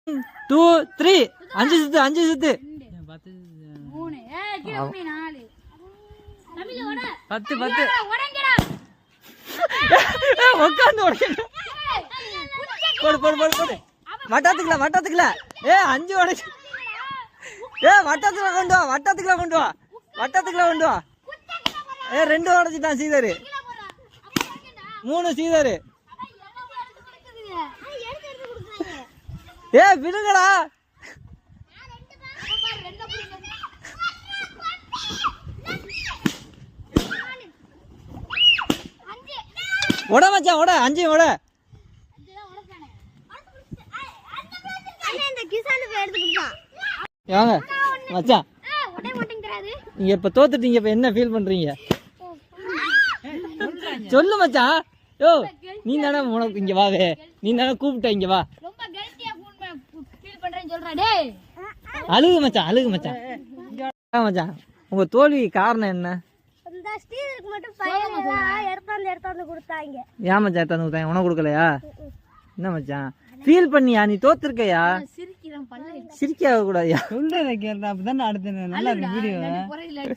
2 3 5 சுத்து 5 சுத்து 10 உட்காந்து போடு போடு போடு போடு வட்டத்துக்குல 5 உடைச்சு வட்டத்துக்குள்ள கொண்டு வா வட்டத்துக்குள்ள கொண்டு வா 2 உடைச்சிட்டான் சீதரு 3 சீதரு விடுங்கடா உட மச்சான் உட 5 உட வாங்க மச்சான் நீங்க இப்ப தோத்துட்டீங்க இப்ப என்ன ஃபீல் பண்றீங்க சொல்லு மச்சான் யோ நீ தானே உனக்கு இங்க வாவே நீ தானே கூப்பிட்ட இங்க வா அழுகு மச்சான் மச்சான் உங்க தோல்வி காரணம் என்ன ஏன் மச்சான் எடுத்தாந்து கொடுத்தாங்க உனக்கு கொடுக்கலையா என்ன மச்சான் ஃபீல் பண்ணியா நீ தோத்துருக்கையா சிரிக்க கூடாது சொல்றத கேட்டா அப்பதான் அடுத்த நல்லா வீடியோ